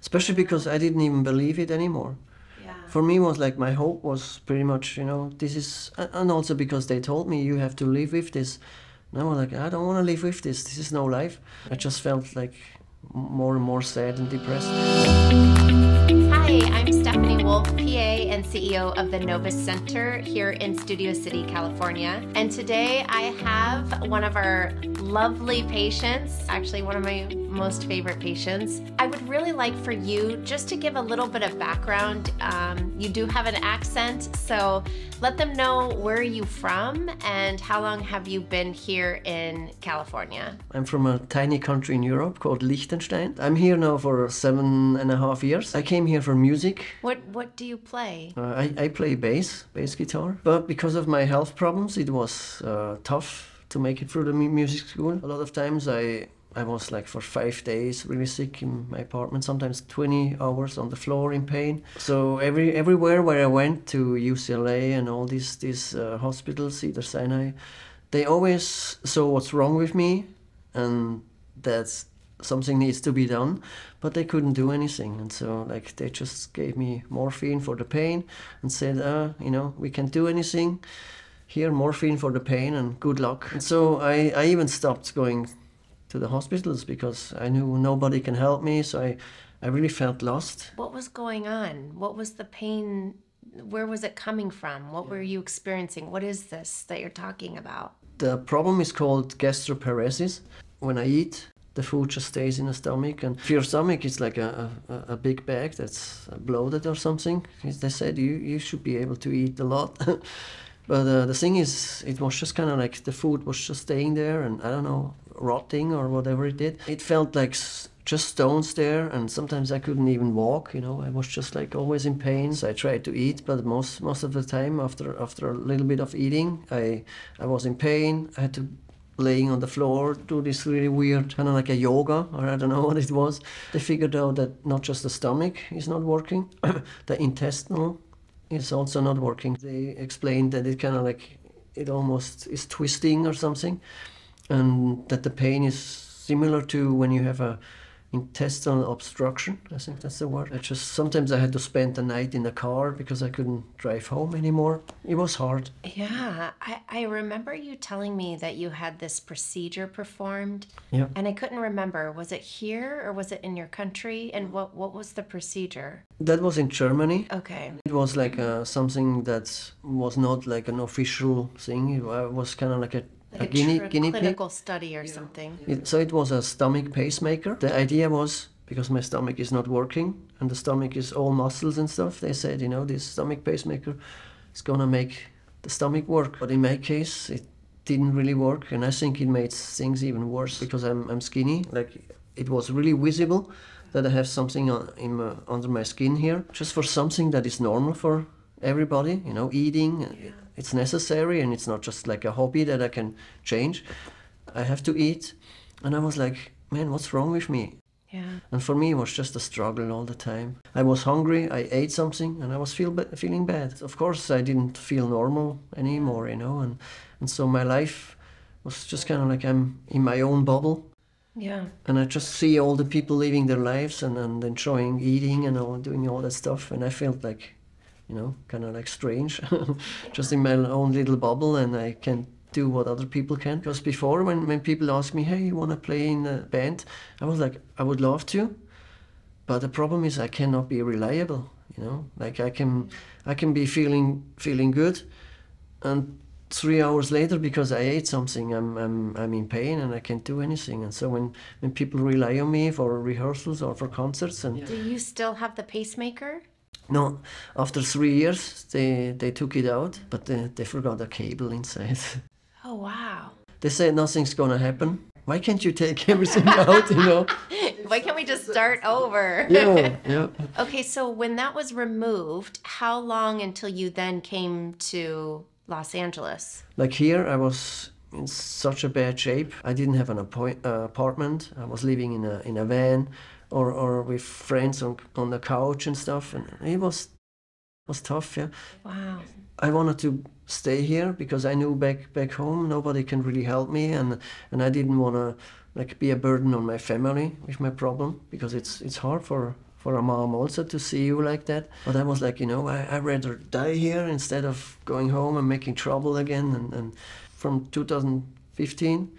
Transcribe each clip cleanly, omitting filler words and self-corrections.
especially because I didn't even believe it anymore. Yeah. For me, it was like my hope was pretty much, you know, this is, and also because they told me you have to live with this. And I was like, I don't want to live with this. This is no life. I just felt like more and more sad and depressed. Hi, I'm Stephanie Wolf, PA and CEO of the Novus Center here in Studio City, California. And today I have one of our lovely patients, actually one of my most favorite patients. I would really like for you just to give a little bit of background. You do have an accent, so let them know where you're from and how long have you been here in California? I'm from a tiny country in Europe called Liechtenstein. I'm here now for 7.5 years. I came here for music. What do you play? I play bass guitar. But because of my health problems, it was tough to make it through the music school. A lot of times I was like for 5 days really sick in my apartment, sometimes 20 hours on the floor in pain. So everywhere where I went, to UCLA and all these hospitals, Cedars-Sinai, they always saw what's wrong with me and that something needs to be done, but they couldn't do anything. And so like they just gave me morphine for the pain and said, you know, we can't do anything. Here, morphine for the pain and good luck. And so I even stopped going to the hospitals because I knew nobody can help me, so I really felt lost. What was going on? What was the pain? Where was it coming from? What were you experiencing? What is this that you're talking about? The problem is called gastroparesis. When I eat, the food just stays in the stomach, and if your stomach is like a big bag that's bloated or something, they said you should be able to eat a lot. But the thing is, it was just kind of like the food was just staying there and I don't know, rotting or whatever it did. It felt like just stones there, and sometimes I couldn't even walk, you know. I was just like always in pain. So I tried to eat, but most of the time after a little bit of eating, I was in pain. I had to laying on the floor, do this really weird, kind of like a yoga, or I don't know what it was. They figured out that not just the stomach is not working, the intestinal is also not working. They explained that it kind of like, it almost is twisting or something, and that the pain is similar to when you have a intestinal obstruction. I think that's the word. Sometimes I had to spend the night in the car because I couldn't drive home anymore. It was hard. Yeah, I remember you telling me that you had this procedure performed. Yeah. And I couldn't remember, was it here or was it in your country? And what was the procedure? That was in Germany. Okay. It was like something that was not like an official thing. It was kind of like a guinea pig. Clinical study or something. So it was a stomach pacemaker. The idea was, because my stomach is not working and the stomach is all muscles and stuff, they said, you know, this stomach pacemaker is gonna make the stomach work. But in my case, it didn't really work, and I think it made things even worse because I'm skinny. Like, it was really visible that I have something under my skin here, just for something that is normal for everybody, you know, eating. Yeah. It's necessary, and it's not just like a hobby that I can change. I have to eat. And I was like, man, what's wrong with me? Yeah. And for me, it was just a struggle all the time. I was hungry, I ate something, and I was feeling bad. Of course, I didn't feel normal anymore, you know, and so my life was just kind of like I'm in my own bubble. Yeah. And I just see all the people living their lives and enjoying eating and all, doing all that stuff, and I felt like, you know, kind of like strange, just in my own little bubble, and I can't do what other people can. Because before, when people ask me, hey, you want to play in a band? I was like, I would love to, but the problem is I cannot be reliable, you know? Like I can be feeling good, and 3 hours later, because I ate something, I'm in pain and I can't do anything. And so when people rely on me for rehearsals or for concerts, and Do you still have the pacemaker? no, after 3 years, they took it out, but they forgot a cable inside. Oh, wow. They said nothing's gonna happen. Why can't you take everything out, you know? Why can't we just start over? Yeah. Okay, so when that was removed, how long until you then came to Los Angeles? Like here, I was in such a bad shape. I didn't have an apartment. I was living in a van or with friends on the couch and stuff, and it was tough, yeah. Wow. I wanted to stay here because I knew back home nobody can really help me, and I didn't want to like be a burden on my family with my problem, because it's hard for for a mom also to see you like that. But I was like, I'd rather die here instead of going home and making trouble again. And from 2015,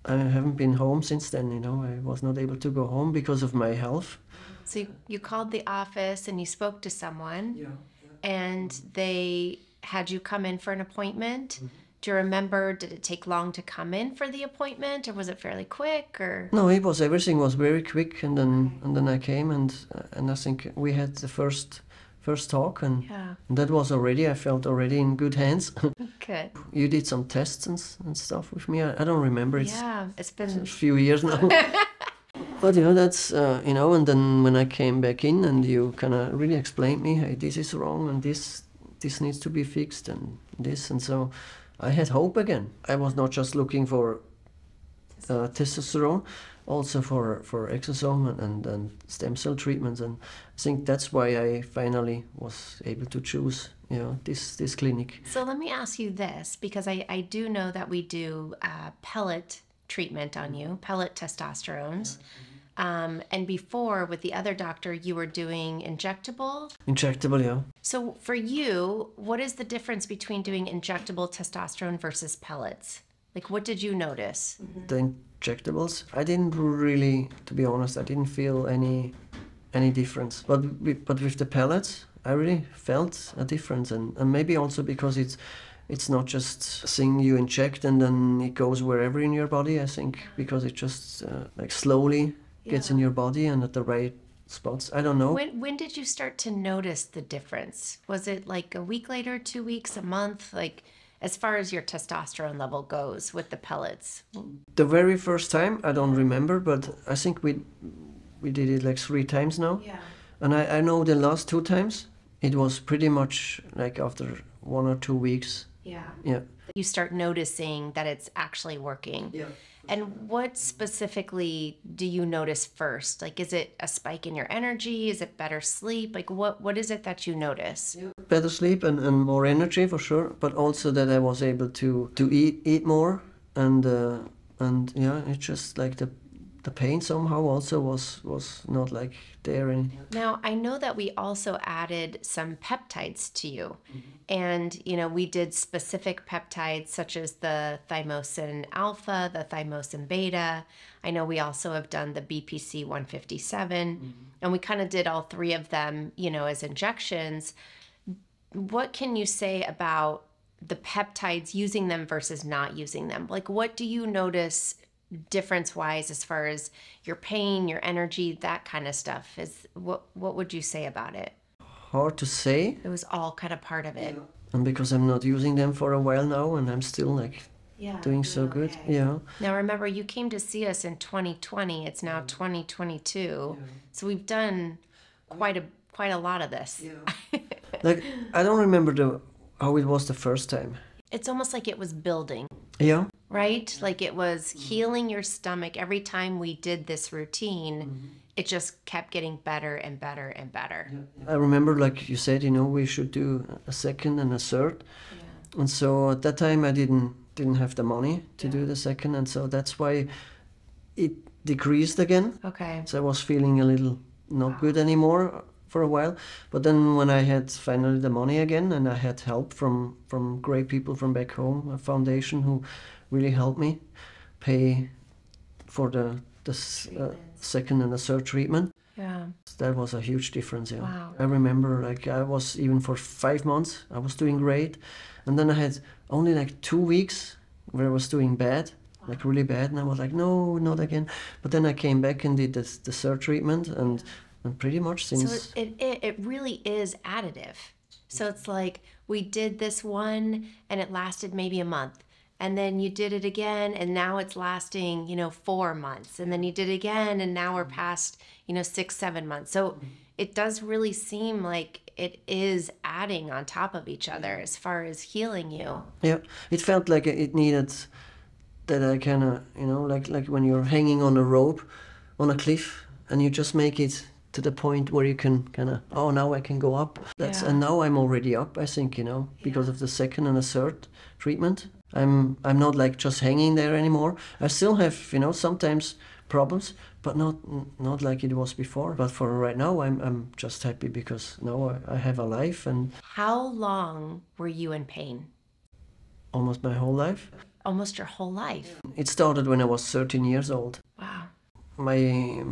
I haven't been home since then. I was not able to go home because of my health. So you called the office and you spoke to someone, and they had you come in for an appointment. Mm-hmm. Do you remember, did it take long to come in for the appointment, or was it fairly quick? Or no, everything was very quick, and then I came, and I think we had the first talk, and that was already, I felt already in good hands. Good. You did some tests and stuff with me. I don't remember. It's been a few years now. But that's and then when I came back in, and you kind of really explained me, hey, this is wrong, and this needs to be fixed, and this, and so I had hope again. I was not just looking for testosterone, also for exosome and stem cell treatments, and I think that's why I finally was able to choose this clinic. So let me ask you this, because I do know that we do pellet treatment on you, pellet testosterones. And before, with the other doctor, you were doing injectable? Injectable, yeah. So for you, what is the difference between doing injectable testosterone versus pellets? Like, what did you notice? The injectables, I didn't really, to be honest, I didn't feel any difference. But with the pellets, I really felt a difference. And maybe also because it's not just a thing you inject and then it goes wherever in your body, I think, because it just slowly gets in your body and at the right spots. I don't know. When did you start to notice the difference? Was it like a week later, 2 weeks, a month? Like, as far as your testosterone level goes with the pellets? The very first time, I don't remember, but I think we did it like 3 times now. Yeah. And I know the last 2 times, it was pretty much like after 1 or 2 weeks. Yeah. Yeah. You start noticing that it's actually working. Yeah. And what specifically do you notice first? Like, is it a spike in your energy? Is it better sleep? Like, what is it that you notice? Yeah. Better sleep and more energy for sure, but also that I was able to eat more, and it's just like the pain somehow also was not like there anymore. Now, I know that we also added some peptides to you. And, we did specific peptides such as the thymosin alpha, the thymosin beta. I know we also have done the BPC 157, and we kind of did all 3 of them, as injections. What can you say about the peptides, using them versus not using them? Like, what do you notice difference-wise as far as your pain, your energy, that kind of stuff? What would you say about it? Hard to say. It was all kind of part of it. And because I'm not using them for a while now, and I'm still doing so good. Okay. Yeah. Now remember, you came to see us in 2020. It's now 2022. So we've done quite a lot of this. Yeah. Like, I don't remember how it was the first time. It's almost like it was building. Yeah. Right? Like it was healing your stomach. Every time we did this routine, it just kept getting better and better and better. I remember, like you said, we should do a second and a third. Yeah. And so at that time I didn't have the money to do the second, and so that's why it decreased again. Okay. So I was feeling a little not good anymore for a while. But then when I had finally the money again, and I had help from great people from back home, a foundation who really helped me pay for the second and the third treatment. Yeah. That was a huge difference. Yeah. Wow. I remember, like, I was even for 5 months, I was doing great. And then I had only like 2 weeks where I was doing bad, like really bad. And I was like, no, not again. But then I came back and did the third treatment, and pretty much since... So it really is additive. So it's like we did this one and it lasted maybe a month. And then you did it again, and now it's lasting, 4 months. And then you did it again, and now we're past, 6, 7 months. So it does really seem like it is adding on top of each other as far as healing you. Yeah, it felt like it needed that I kind of, like when you're hanging on a rope on a cliff, and you just make it to the point where you can kind of, now I can go up. And now I'm already up, I think, because of the second and the third treatment. I'm not like just hanging there anymore. I still have, sometimes problems, but not like it was before. But for right now, I'm just happy because now I have a life. And how long were you in pain? Almost my whole life. Almost your whole life? It started when I was 13 years old. Wow. My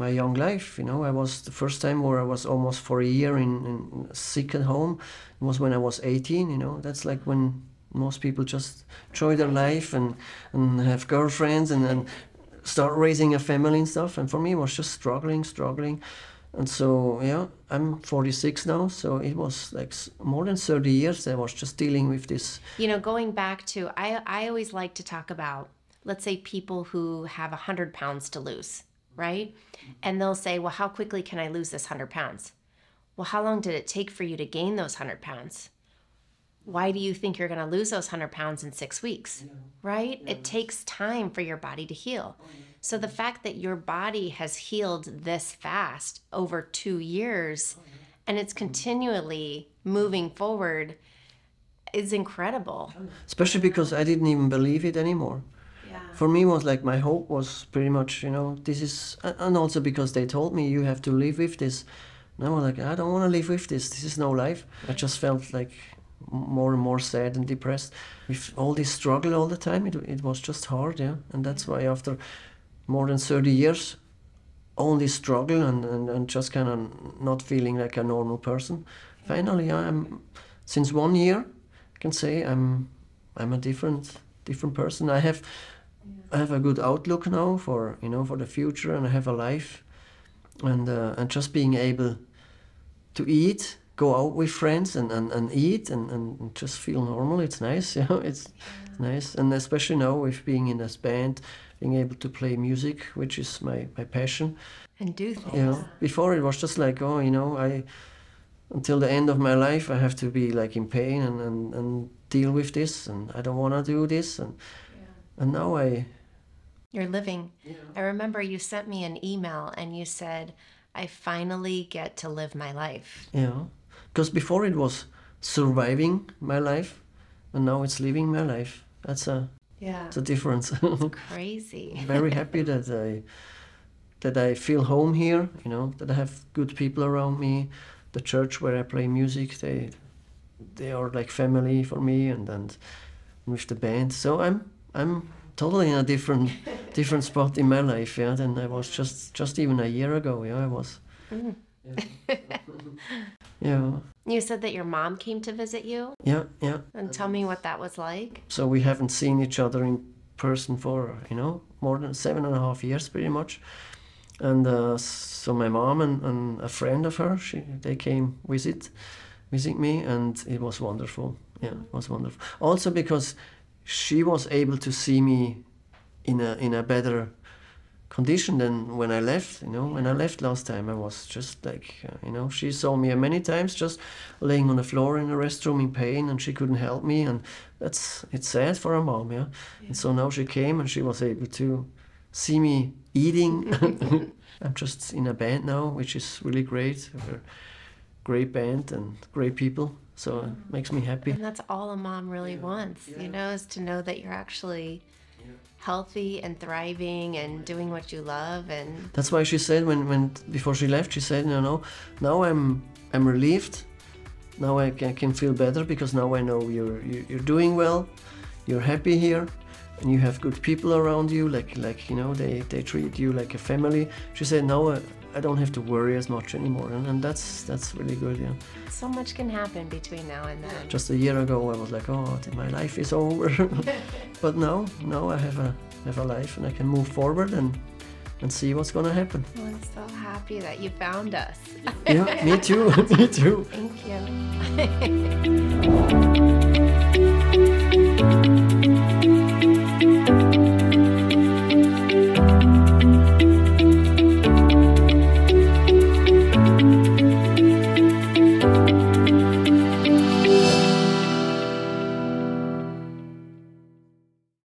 young life, you know, I was the first time where I was almost for a year in sick at home. It was when I was 18, you know. That's like when most people just enjoy their life and have girlfriends and start raising a family and stuff. And for me, it was just struggling. And so, yeah, I'm 46 now, so it was like more than 30 years I was just dealing with this. You know, going back to, I always like to talk about, let's say people who have 100 pounds to lose, right? And they'll say, well, how quickly can I lose this 100 pounds? Well, how long did it take for you to gain those 100 pounds? Why do you think you're going to lose those 100 pounds in 6 weeks, right? It takes time for your body to heal. So the fact that your body has healed this fast over 2 years and it's continually moving forward is incredible. Especially because I didn't even believe it anymore. Yeah. For me, it was like my hope was pretty much, you know, this is, and also because they told me you have to live with this. And I was like, I don't want to live with this. This is no life. I just felt like more and more sad and depressed with all this struggle all the time. It was just hard, yeah. And that's why after more than 30 years, all this struggle and just kind of not feeling like a normal person, finally since 1 year, I can say I'm a different person. I have a good outlook now for, you know, for the future, and I have a life, and just being able to eat, go out with friends and eat and just feel normal. It's nice, you know, it's nice. And especially now with being in this band, being able to play music, which is my passion. And do things. You know, before it was just like, oh, you know, until the end of my life, I have to be like in pain and deal with this, and I don't want to do this. And now you're living. Yeah. I remember you sent me an email and you said, I finally get to live my life. Yeah. Because before it was surviving my life, and now it's living my life. It's a difference. It's crazy. I'm very happy that I feel home here, you know, that I have good people around me. The church where I play music, they are like family for me, and with the band. So I'm totally in a different spot in my life, yeah, than I was just even a year ago. Yeah, I was. Mm. Yeah. You said that your mom came to visit you? Yeah. And tell me what that was like. So we haven't seen each other in person for, you know, more than 7.5 years pretty much. And so my mom and a friend of her, they came visit me, and it was wonderful. Yeah, it was wonderful. Also because she was able to see me in a better condition than when I left. You know, when I left last time, I was just like, you know, she saw me many times just laying on the floor in the restroom in pain, and she couldn't help me, and it's sad for a mom, yeah. And so now she came and she was able to see me eating. I'm just in a band now, which is really great. We're a great band and great people, so it makes me happy. And that's all a mom really wants, you know, is to know that you're actually healthy and thriving and doing what you love. And that's why she said when before she left, she said, you know, now I'm relieved. Now I can feel better because now I know you're doing well, you're happy here, and you have good people around you. Like you know, they treat you like a family. She said, now I don't have to worry as much anymore, and that's really good. Yeah. So much can happen between now and then. Just a year ago, I was like, oh, my life is over. But now I have a life, and I can move forward and see what's gonna happen. Well, I'm so happy that you found us. Yeah, me too. Me too. Thank you.